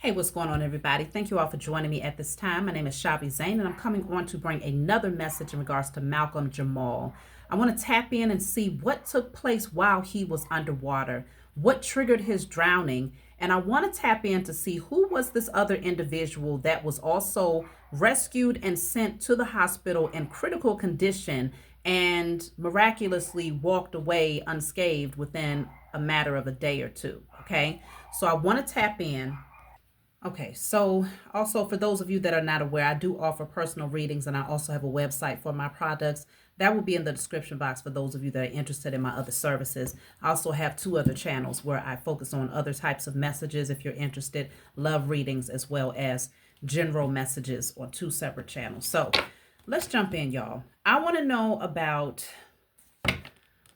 Hey, what's going on, everybody? Thank you all for joining me at this time. My name is Shavi Zain, and I'm coming on to bring another message in regards to Malcolm Jamal. I want to tap in and see what took place while he was underwater, what triggered his drowning, and I want to tap in to see who was this other individual that was also rescued and sent to the hospital in critical condition and miraculously walked away unscathed within a matter of a day or two. Okay, so I want to tap in. Okay, so also for those of you that are not aware, I do offer personal readings and I also have a website for my products. That will be in the description box for those of you that are interested in my other services. I also have two other channels where I focus on other types of messages if you're interested, love readings as well as general messages on two separate channels. So let's jump in, y'all. I want to know about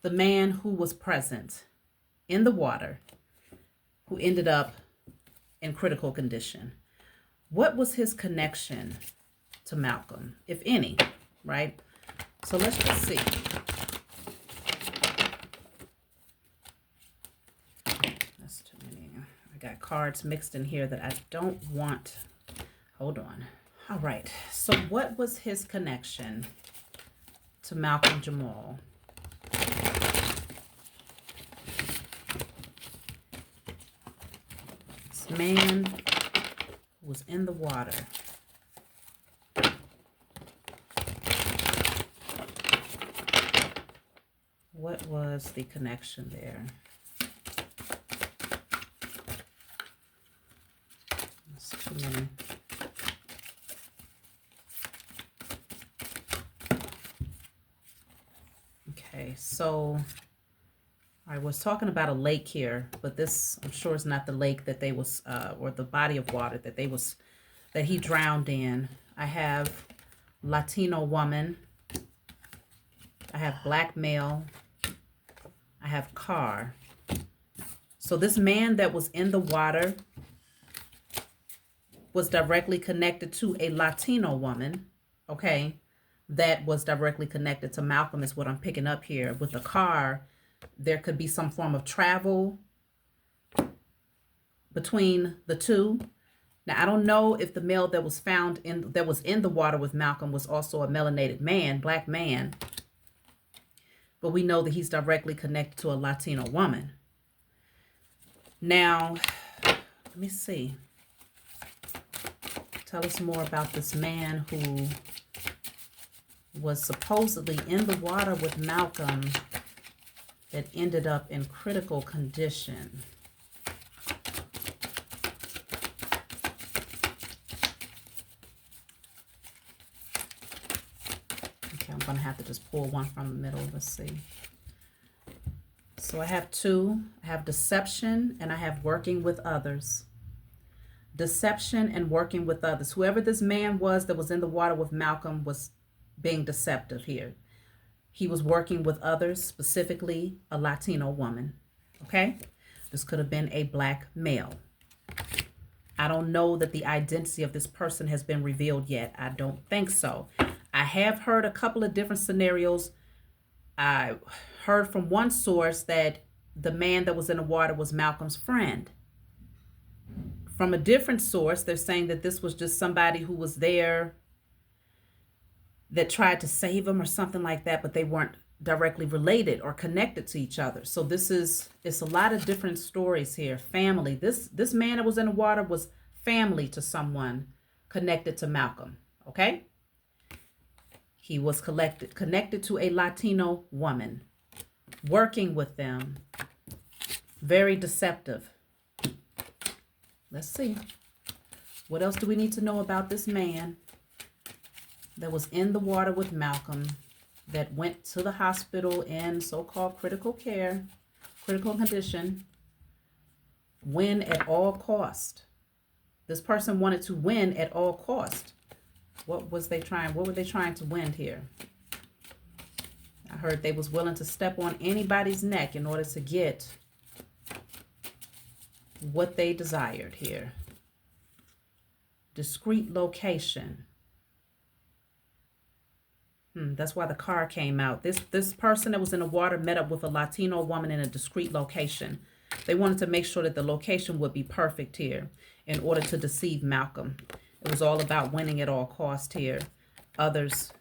the man who was present in the water, who ended up in critical condition. What was his connection to Malcolm, if any, right? So let's just see. That's too many. I got cards mixed in here that I don't want. Hold on. All right. So what was his connection to Malcolm Jamal? Man was in the water. What was the connection there? That's too many. Okay, so I was talking about a lake here, but this, I'm sure, is not the lake that they was, or the body of water that he drowned in. I have Latino woman. I have black male. I have car. So this man that was in the water was directly connected to a Latino woman, okay? That was directly connected to Malcolm is what I'm picking up here. With the car, there could be some form of travel between the two. Now, I don't know if the male that was in the water with Malcolm was also a melanated man, black man, but we know that he's directly connected to a Latino woman. Now, let me see. Tell us more about this man who was supposedly in the water with Malcolm that ended up in critical condition. Okay, I'm going to have to just pull one from the middle. Let's see. So I have two. I have deception and I have working with others. Deception and working with others. Whoever this man was that was in the water with Malcolm was being deceptive here. He was working with others, specifically a Latino woman, okay? This could have been a black male. I don't know that the identity of this person has been revealed yet. I don't think so. I have heard a couple of different scenarios. I heard from one source that the man that was in the water was Malcolm's friend. From a different source, they're saying that this was just somebody who was there that tried to save him or something like that, but they weren't directly related or connected to each other. So it's a lot of different stories here. Family. This man that was in the water was family to someone connected to Malcolm. Okay? He was connected to a Latino woman, working with them. Very deceptive. Let's see. What else do we need to know about this man that was in the water with Malcolm, that went to the hospital in so-called critical care, critical condition, win at all cost? This person wanted to win at all cost. What were they trying to win here? I heard they was willing to step on anybody's neck in order to get what they desired here. Discreet location. That's why the car came out. This person that was in the water met up with a Latino woman in a discreet location. They wanted to make sure that the location would be perfect here in order to deceive Malcom. It was all about winning at all cost here. Others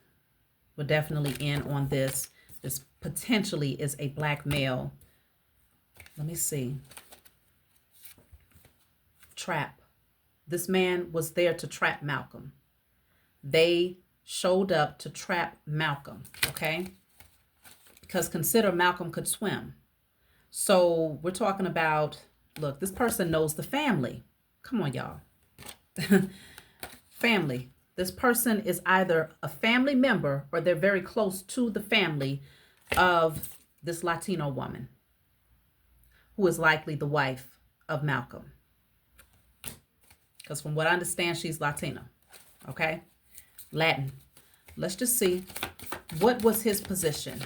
were definitely in on this. This potentially is a black male. Let me see. Trap. This man was there to trap Malcom. They showed up to trap Malcom, okay? Because consider Malcom could swim. So we're talking about, look, this person knows the family. Come on, y'all. Family. This person is either a family member or they're very close to the family of this Latino woman who is likely the wife of Malcom. Because from what I understand, she's Latino. Okay? Latin. Let's just see. What was his position?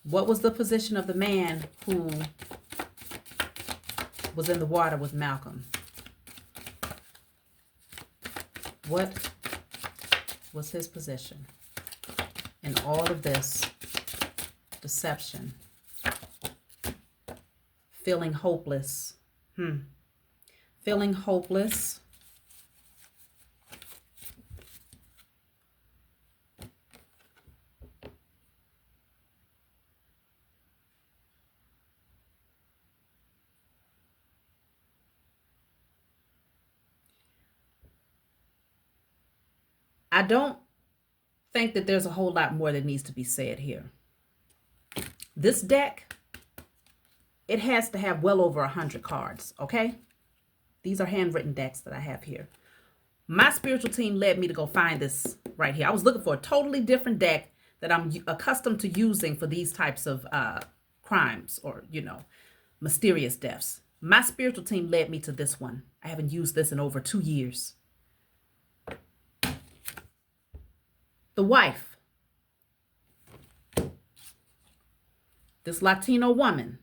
What was the position of the man who was in the water with Malcom? What was his position in all of this deception? Feeling hopeless. Feeling hopeless. I don't think that there's a whole lot more that needs to be said here. This deck, it has to have well over 100 cards, okay? These are handwritten decks that I have here. My spiritual team led me to go find this right here. I was looking for a totally different deck that I'm accustomed to using for these types of crimes or, you know, mysterious deaths. My spiritual team led me to this one. I haven't used this in over 2 years. The wife, this Latino woman,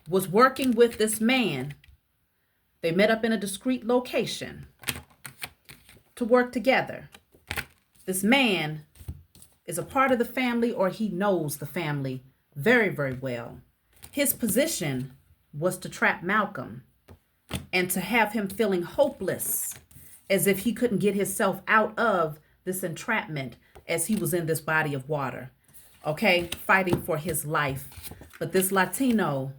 was working with this man. They met up in a discreet location to work together. This man is a part of the family, or he knows the family very, very well. His position was to trap Malcom and to have him feeling hopeless, as if he couldn't get himself out of this entrapment as he was in this body of water, okay, fighting for his life. But this Latino,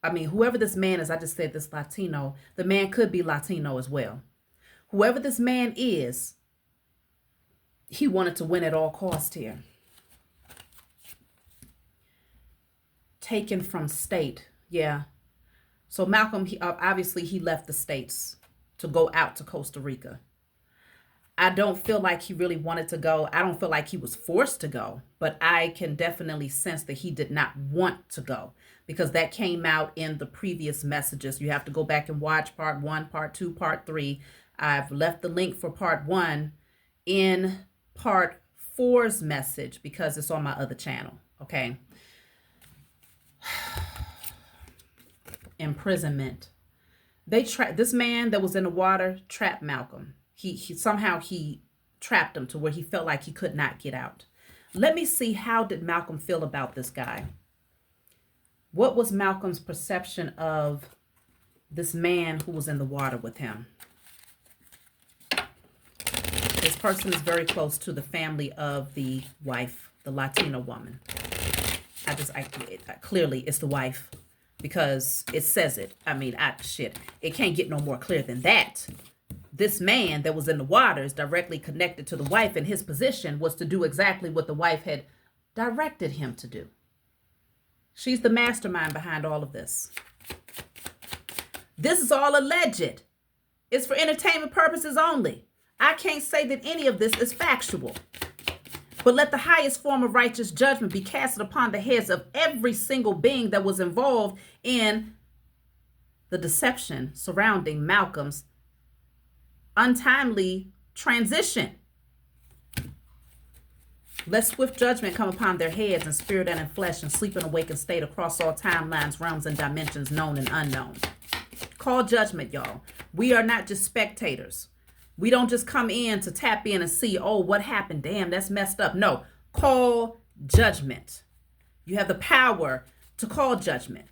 I mean, whoever this man is, I just said this Latino, the man could be Latino as well. Whoever this man is, he wanted to win at all cost here. Taken from state, yeah. So Malcom, obviously he left the States to go out to Costa Rica. I don't feel like he really wanted to go. I don't feel like he was forced to go, but I can definitely sense that he did not want to go, because that came out in the previous messages. You have to go back and watch part 1, part 2, part 3. I've left the link for part 1 in part 4's message because it's on my other channel, okay? Imprisonment. They trapped this man that was in the water, trapped Malcom. He somehow trapped him to where he felt like he could not get out. Let me see, how did Malcom feel about this guy? What was Malcom's perception of this man who was in the water with him? This person is very close to the family of the wife, the Latino woman. Clearly it's the wife, because it says it. I mean, it can't get no more clear than that. This man that was in the water is directly connected to the wife, and his position was to do exactly what the wife had directed him to do. She's the mastermind behind all of this. This is all alleged. It's for entertainment purposes only. I can't say that any of this is factual. But let the highest form of righteous judgment be casted upon the heads of every single being that was involved in the deception surrounding Malcom's untimely transition. Let swift judgment come upon their heads in spirit and in flesh, and sleep and awakened state across all timelines, realms, and dimensions, known and unknown. Call judgment, y'all. We are not just spectators. We don't just come in to tap in and see, oh, what happened? Damn, that's messed up. No, call judgment. You have the power to call judgment.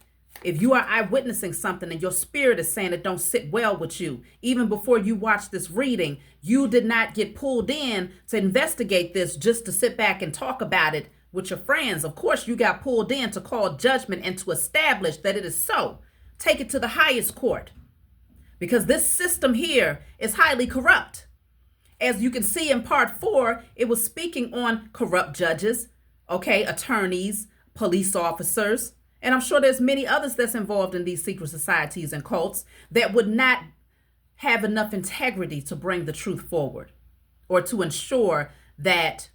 If you are eyewitnessing something and your spirit is saying it don't sit well with you, even before you watch this reading, you did not get pulled in to investigate this just to sit back and talk about it with your friends. Of course, you got pulled in to call judgment and to establish that it is so. Take it to the highest court, because this system here is highly corrupt. As you can see in part 4, it was speaking on corrupt judges, okay, attorneys, police officers, and I'm sure there's many others that's involved in these secret societies and cults that would not have enough integrity to bring the truth forward or to ensure that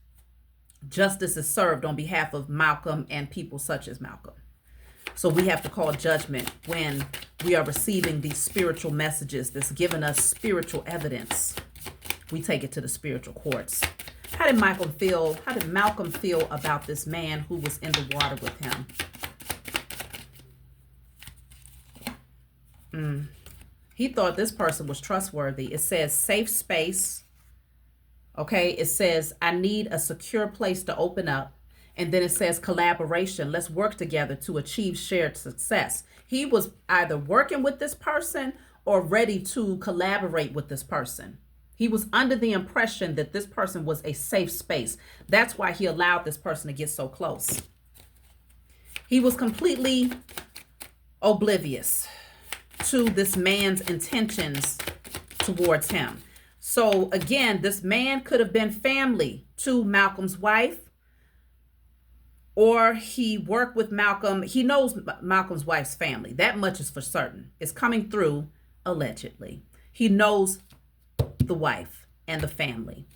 justice is served on behalf of Malcom and people such as Malcom. So we have to call judgment when we are receiving these spiritual messages that's giving us spiritual evidence. We take it to the spiritual courts. How did Malcom feel about this man who was in the water with him? He thought this person was trustworthy. It says safe space. Okay, it says I need a secure place to open up. And then it says collaboration. Let's work together to achieve shared success. He was either working with this person or ready to collaborate with this person. He was under the impression that this person was a safe space. That's why he allowed this person to get so close. He was completely oblivious to this man's intentions towards him. So again, this man could have been family to Malcolm's wife, or he worked with Malcom. He knows Malcolm's wife's family. That much is for certain. It's coming through allegedly. He knows the wife and the family.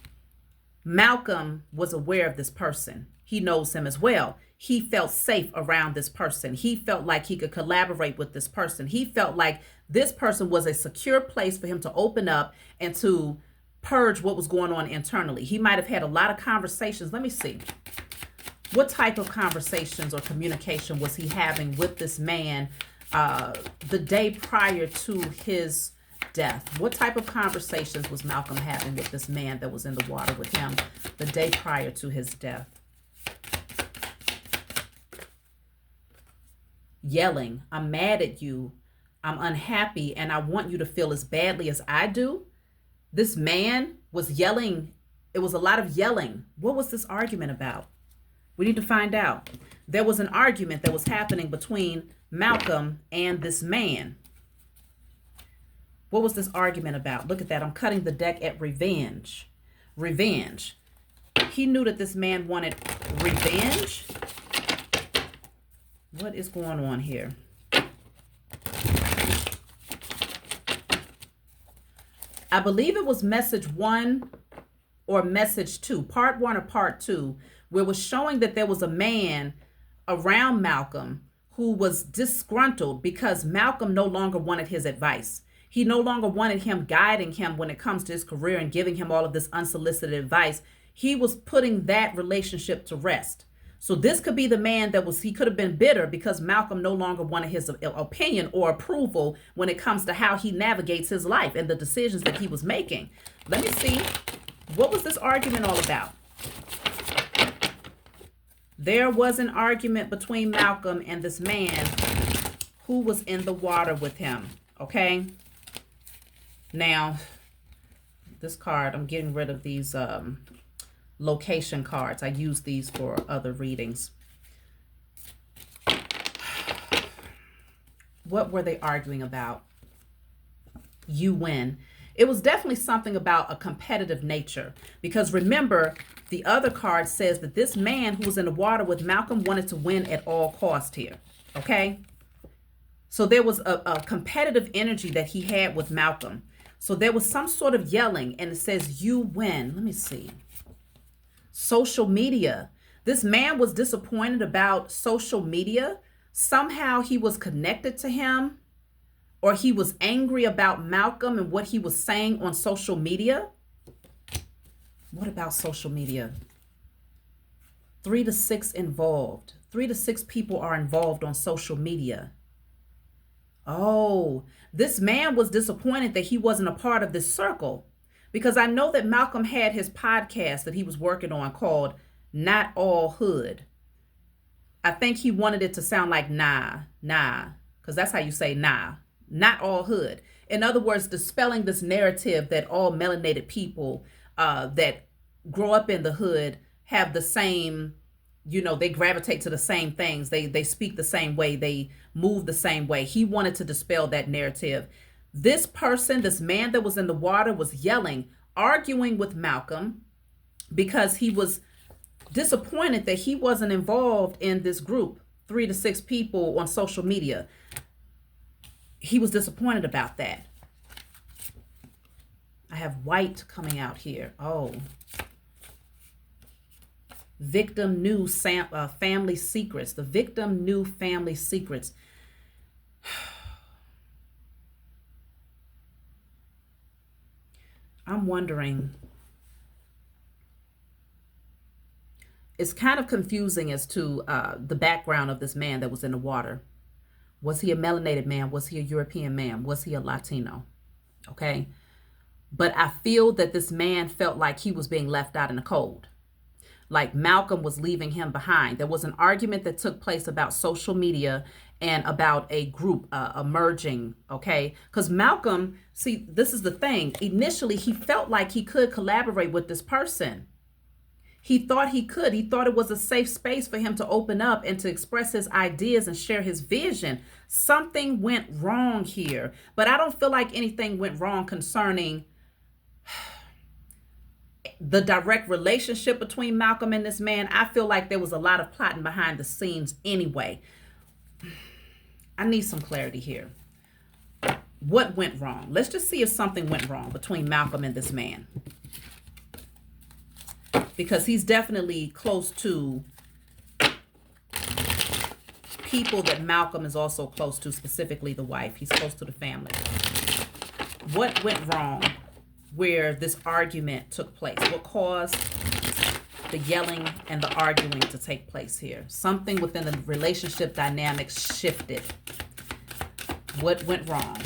Malcom was aware of this person. He knows him as well. He felt safe around this person. He felt like he could collaborate with this person. He felt like this person was a secure place for him to open up and to purge what was going on internally. He might have had a lot of conversations. Let me see. What type of conversations or communication was he having with this man the day prior to his death? What type of conversations was Malcom having with this man that was in the water with him the day prior to his death? Yelling, I'm mad at you, I'm unhappy, and I want you to feel as badly as I do. This man was yelling. It was a lot of yelling. What was this argument about? We need to find out. There was an argument that was happening between Malcom and this man. What was this argument about? Look at that. I'm cutting the deck at revenge. Revenge. He knew that this man wanted revenge. What is going on here? I believe it was message 1 or message 2, part 1 or part 2, where it was showing that there was a man around Malcom who was disgruntled because Malcom no longer wanted his advice. He no longer wanted him guiding him when it comes to his career and giving him all of this unsolicited advice. He was putting that relationship to rest. So this could be the man he could have been bitter because Malcom no longer wanted his opinion or approval when it comes to how he navigates his life and the decisions that he was making. Let me see. What was this argument all about? There was an argument between Malcom and this man who was in the water with him. Okay. Now, this card, I'm getting rid of these location cards. I use these for other readings. What were they arguing about? You win. It was definitely something about a competitive nature, because remember, the other card says that this man who was in the water with Malcom wanted to win at all cost here. Okay. So there was a competitive energy that he had with Malcom. So there was some sort of yelling, and it says you win. Let me see. Social media. This man was disappointed about social media. Somehow he was connected to him, or he was angry about Malcom and what he was saying on social media. What about social media? 3 to 6 involved. 3 to 6 people are involved on social media. Oh, this man was disappointed that he wasn't a part of this circle, because I know that Malcom had his podcast that he was working on called Not All Hood. I think he wanted it to sound like nah, because that's how you say nah, not all hood. In other words, dispelling this narrative that all melanated people that grow up in the hood have the same, they gravitate to the same things. They speak the same way. They move the same way. He wanted to dispel that narrative. This person, this man that was in the water, was yelling, arguing with Malcom because he was disappointed that he wasn't involved in this group, 3 to 6 people on social media. He was disappointed about that. I have white coming out here. Oh. Victim knew family secrets. The victim knew family secrets. I'm wondering. It's kind of confusing as to the background of this man that was in the water. Was he a melanated man? Was he a European man? Was he a Latino? Okay. But I feel that this man felt like he was being left out in the cold. Like Malcom was leaving him behind. There was an argument that took place about social media and about a group emerging, okay? Because Malcom, see, this is the thing. Initially, he felt like he could collaborate with this person. He thought he could. He thought it was a safe space for him to open up and to express his ideas and share his vision. Something went wrong here. But I don't feel like anything went wrong concerning the direct relationship between Malcom and this man. I feel like there was a lot of plotting behind the scenes anyway. I need some clarity here. What went wrong? Let's just see if something went wrong between Malcom and this man. Because he's definitely close to people that Malcom is also close to, specifically the wife. He's close to the family. What went wrong where this argument took place? What caused the yelling and the arguing to take place here? Something within the relationship dynamics shifted. What went wrong?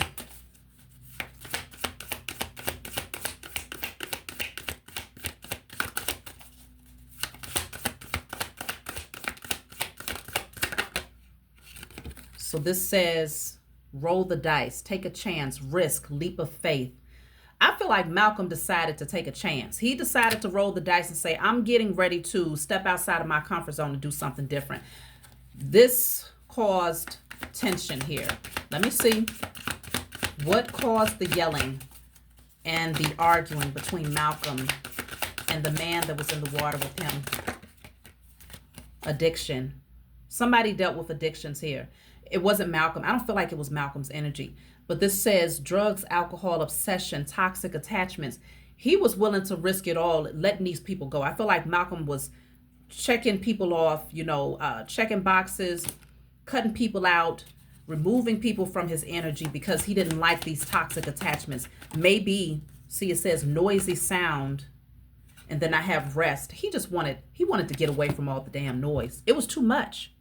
So this says, roll the dice, take a chance, risk, leap of faith. I feel like Malcom decided to take a chance. He decided to roll the dice and say, I'm getting ready to step outside of my comfort zone and do something different. This caused tension here. Let me see. What caused the yelling and the arguing between Malcom and the man that was in the water with him? Addiction. Somebody dealt with addictions here. It wasn't Malcom. I don't feel like it was Malcom's energy. But this says drugs, alcohol, obsession, toxic attachments. He was willing to risk it all, letting these people go. I feel like Malcom was checking people off, checking boxes, cutting people out, removing people from his energy because he didn't like these toxic attachments. Maybe, see, it says noisy sound. And then I have rest. He wanted to get away from all the damn noise. It was too much.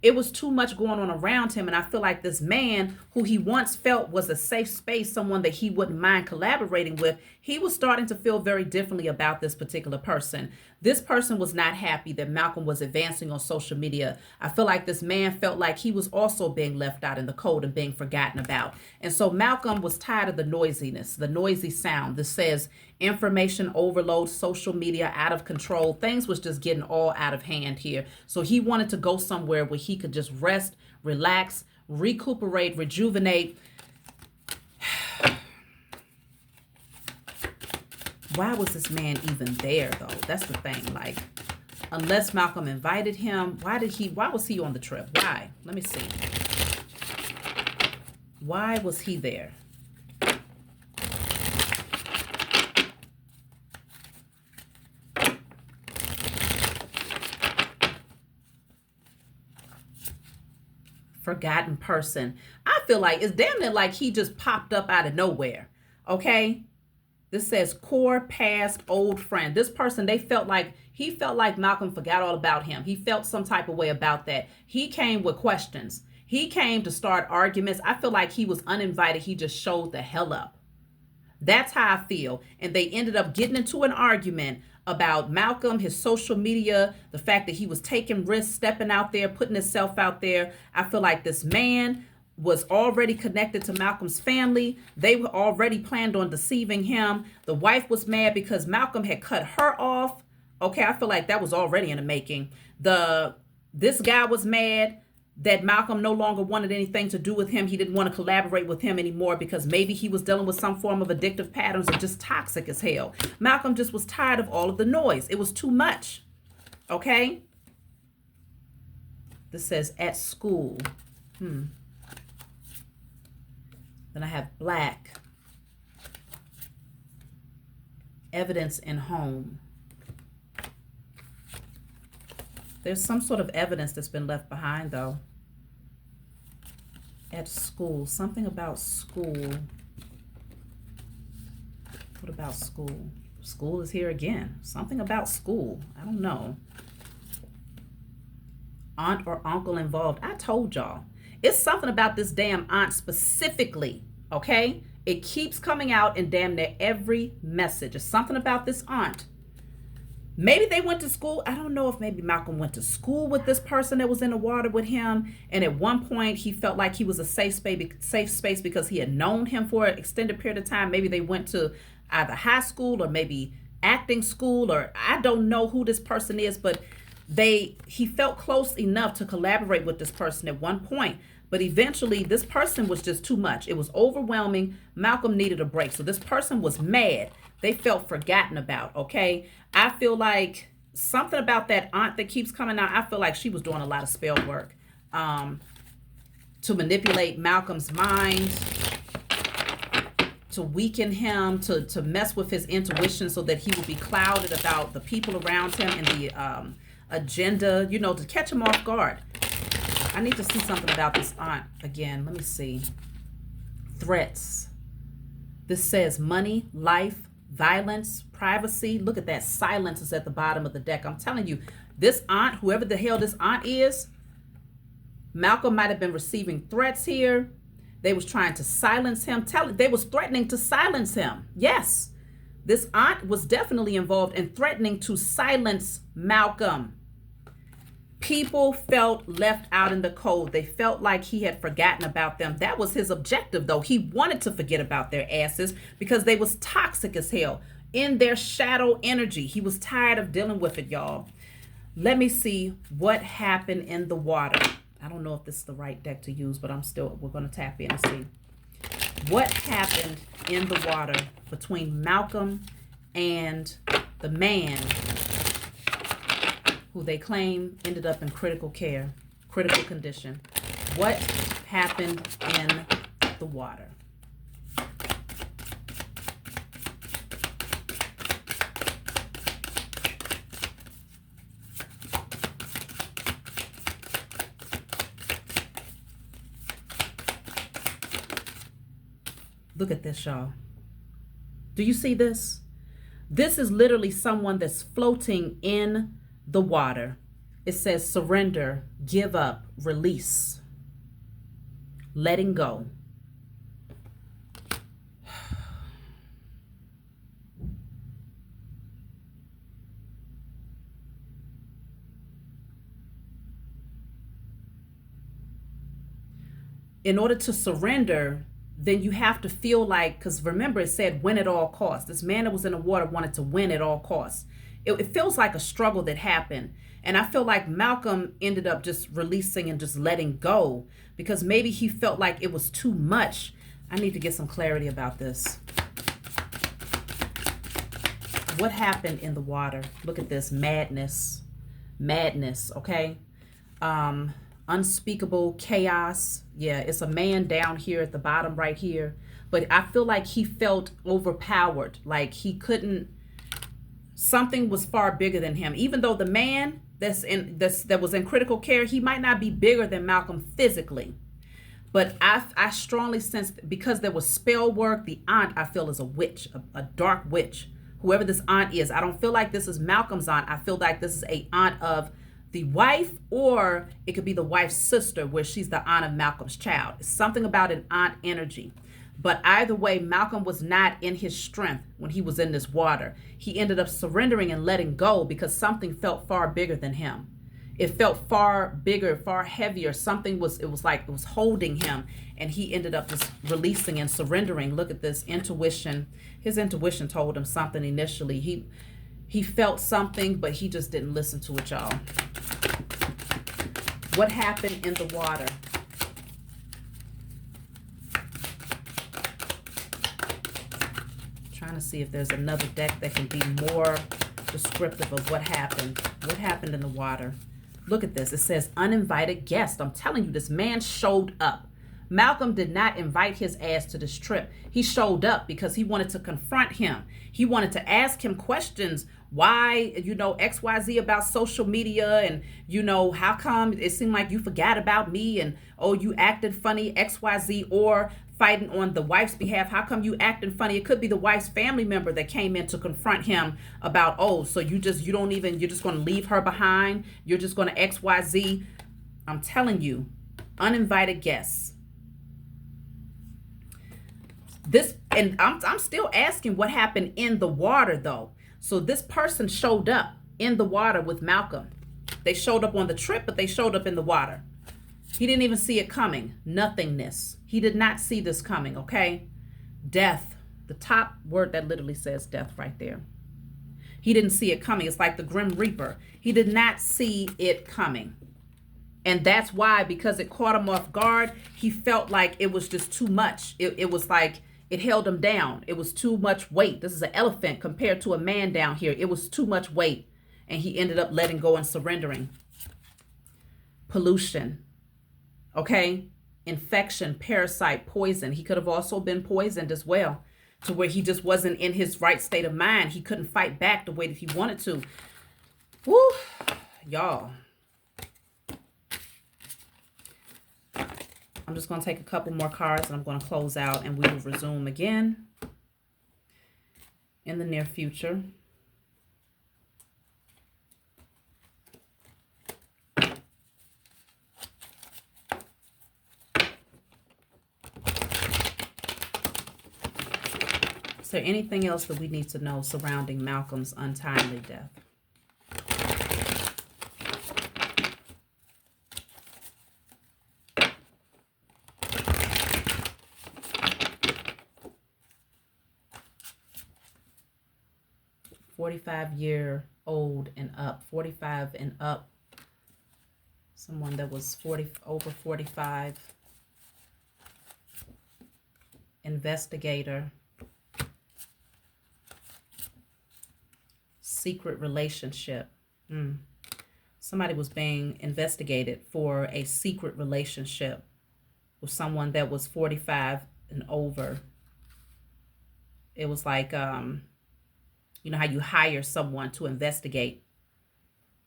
It was too much going on around him. And I feel like this man who he once felt was a safe space, someone that he wouldn't mind collaborating with, he was starting to feel very differently about this particular person. This person was not happy that Malcom was advancing on social media. I feel like this man felt like he was also being left out in the cold and being forgotten about. And so Malcom was tired of the noisiness, the noisy sound. This says information overload, social media out of control. Things was just getting all out of hand here. So he wanted to go somewhere where he could just rest, relax, recuperate, rejuvenate. Why was this man even there, though? That's the thing. Like, unless Malcom invited him, why was he on the trip? Why? Let me see. Why was he there? Forgotten person. I feel like it's damn near like he just popped up out of nowhere. Okay? This says core past old friend. This person, he felt like Malcom forgot all about him. He felt some type of way about that. He came with questions. He came to start arguments. I feel like he was uninvited. He just showed the hell up. That's how I feel. And they ended up getting into an argument about Malcom, his social media, the fact that he was taking risks, stepping out there, putting himself out there. I feel like this man was already connected to Malcolm's family. They were already planned on deceiving him. The wife was mad because Malcom had cut her off. Okay, I feel like that was already in the making. This guy was mad that Malcom no longer wanted anything to do with him. He didn't want to collaborate with him anymore because maybe he was dealing with some form of addictive patterns or just toxic as hell. Malcom just was tired of all of the noise. It was too much. Okay? This says at school. Then I have black. Evidence in home. There's some sort of evidence that's been left behind, though. At school. Something about school. What about school? School is here again. Something about school. I don't know. Aunt or uncle involved. I told y'all. It's something about this damn aunt specifically, okay? It keeps coming out in damn near every message. It's something about this aunt. Maybe they went to school. I don't know if maybe Malcom went to school with this person that was in the water with him. And at one point he felt like he was a safe space because he had known him for an extended period of time. Maybe they went to either high school or maybe acting school, or I don't know who this person is, but he felt close enough to collaborate with this person at one point. But eventually this person was just too much. It was overwhelming. Malcom needed a break. So this person was mad. They felt forgotten about, okay? I feel like something about that aunt that keeps coming out, I feel like she was doing a lot of spell work to manipulate Malcom's mind, to weaken him, to mess with his intuition so that he would be clouded about the people around him and the agenda, to catch him off guard. I need to see something about this aunt again. Let me see. Threats. This says money, life, violence, privacy. Look at that. Silence is at the bottom of the deck. I'm telling you, this aunt, whoever the hell this aunt is, Malcom might have been receiving threats here. They was trying to silence him. They was threatening to silence him. Yes, this aunt was definitely involved in threatening to silence Malcom. People felt left out in the cold. They felt like he had forgotten about them. That was his objective, though. He wanted to forget about their asses because they was toxic as hell. In their shadow energy. He was tired of dealing with it, y'all. Let me see what happened in the water. I don't know if this is the right deck to use, but we're going to tap in and see. What happened in the water between Malcom and the man who they claim ended up in critical condition. What happened in the water? Look at this, y'all. Do you see this? This is literally someone that's floating in the water. It says surrender, give up, release, letting go. In order to surrender, then you have to feel like, because remember it said win at all costs. This man that was in the water wanted to win at all costs. It feels like a struggle that happened. And I feel like Malcom ended up just releasing and just letting go because maybe he felt like it was too much. I need to get some clarity about this. What happened in the water? Look at this. Madness, okay? Unspeakable chaos. Yeah, it's a man down here at the bottom right here. But I feel like he felt overpowered, like he couldn't, something was far bigger than him. Even though the man that was in critical care, he might not be bigger than Malcom physically. But I strongly sense, because there was spell work, the aunt I feel is a witch, a dark witch. Whoever this aunt is, I don't feel like this is Malcolm's aunt. I feel like this is a aunt of the wife, or it could be the wife's sister, where she's the aunt of Malcolm's child. It's something about an aunt energy. But either way, Malcom was not in his strength when he was in this water. He ended up surrendering and letting go because something felt far bigger than him. It felt far bigger, far heavier. Something was, it was like it was holding him, and he ended up just releasing and surrendering. Look at this intuition. His intuition told him something initially. He felt something, but he just didn't listen to it, y'all. What happened in the water? Trying to see if there's another deck that can be more descriptive of what happened. What happened in the water? Look at this. It says uninvited guest. I'm telling you, this man showed up. Malcom did not invite his ass to this trip. He showed up because he wanted to confront him. He wanted to ask him questions. Why, you know, XYZ about social media, and, you know, how come it seemed like you forgot about me, and, oh, you acted funny, XYZ, or fighting on the wife's behalf. How come you acting funny? It could be the wife's family member that came in to confront him about, oh, so you're just going to leave her behind. You're just going to XYZ. I'm telling you, uninvited guests. This, and I'm still asking what happened in the water though. So this person showed up in the water with Malcom. They showed up on the trip, but they showed up in the water. He didn't even see it coming. Nothingness. He did not see this coming, okay? Death. The top word that literally says death right there. He didn't see it coming. It's like the Grim Reaper. He did not see it coming. And that's why, because it caught him off guard, he felt like it was just too much. It was like it held him down. It was too much weight. This is an elephant compared to a man down here. It was too much weight. And he ended up letting go and surrendering. Pollution. Okay? Infection, parasite, poison. He could have also been poisoned as well, to where he just wasn't in his right state of mind. He couldn't fight back the way that he wanted to. Woo! Y'all. I'm just going to take a couple more cards and I'm going to close out, and we will resume again in the near future. Is there anything else that we need to know surrounding Malcom's untimely death? $45-year-old and up, 45 and up. Someone that was over 45. Investigator. Secret relationship. Somebody was being investigated for a secret relationship with someone that was 45 and over. It was like, you know how you hire someone to investigate,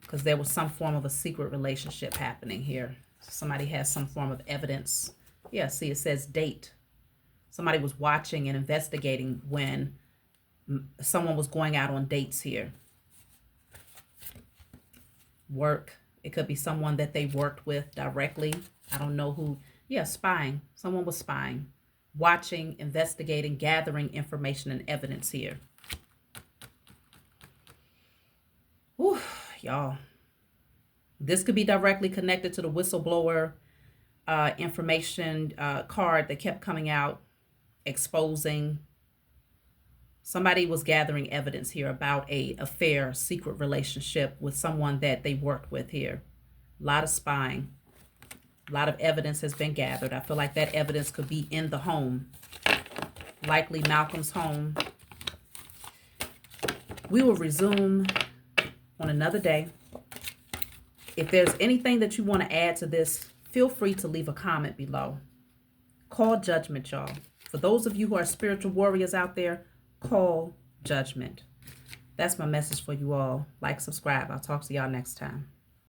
because there was some form of a secret relationship happening here. Somebody has some form of evidence. Yeah, see, it says date. Somebody was watching and investigating when someone was going out on dates here. Work. It could be someone that they worked with directly. I don't know who. Yeah, spying. Someone was spying, watching, investigating, gathering information and evidence here. Whew, y'all. This could be directly connected to the whistleblower information card that kept coming out, exposing. Somebody was gathering evidence here about a affair, secret relationship with someone that they worked with here. A lot of spying. A lot of evidence has been gathered. I feel like that evidence could be in the home. Likely Malcom's home. We will resume on another day. If there's anything that you want to add to this, feel free to leave a comment below. Call judgment, y'all. For those of you who are spiritual warriors out there, call judgment. That's my message for you all. Like, subscribe. I'll talk to y'all next time.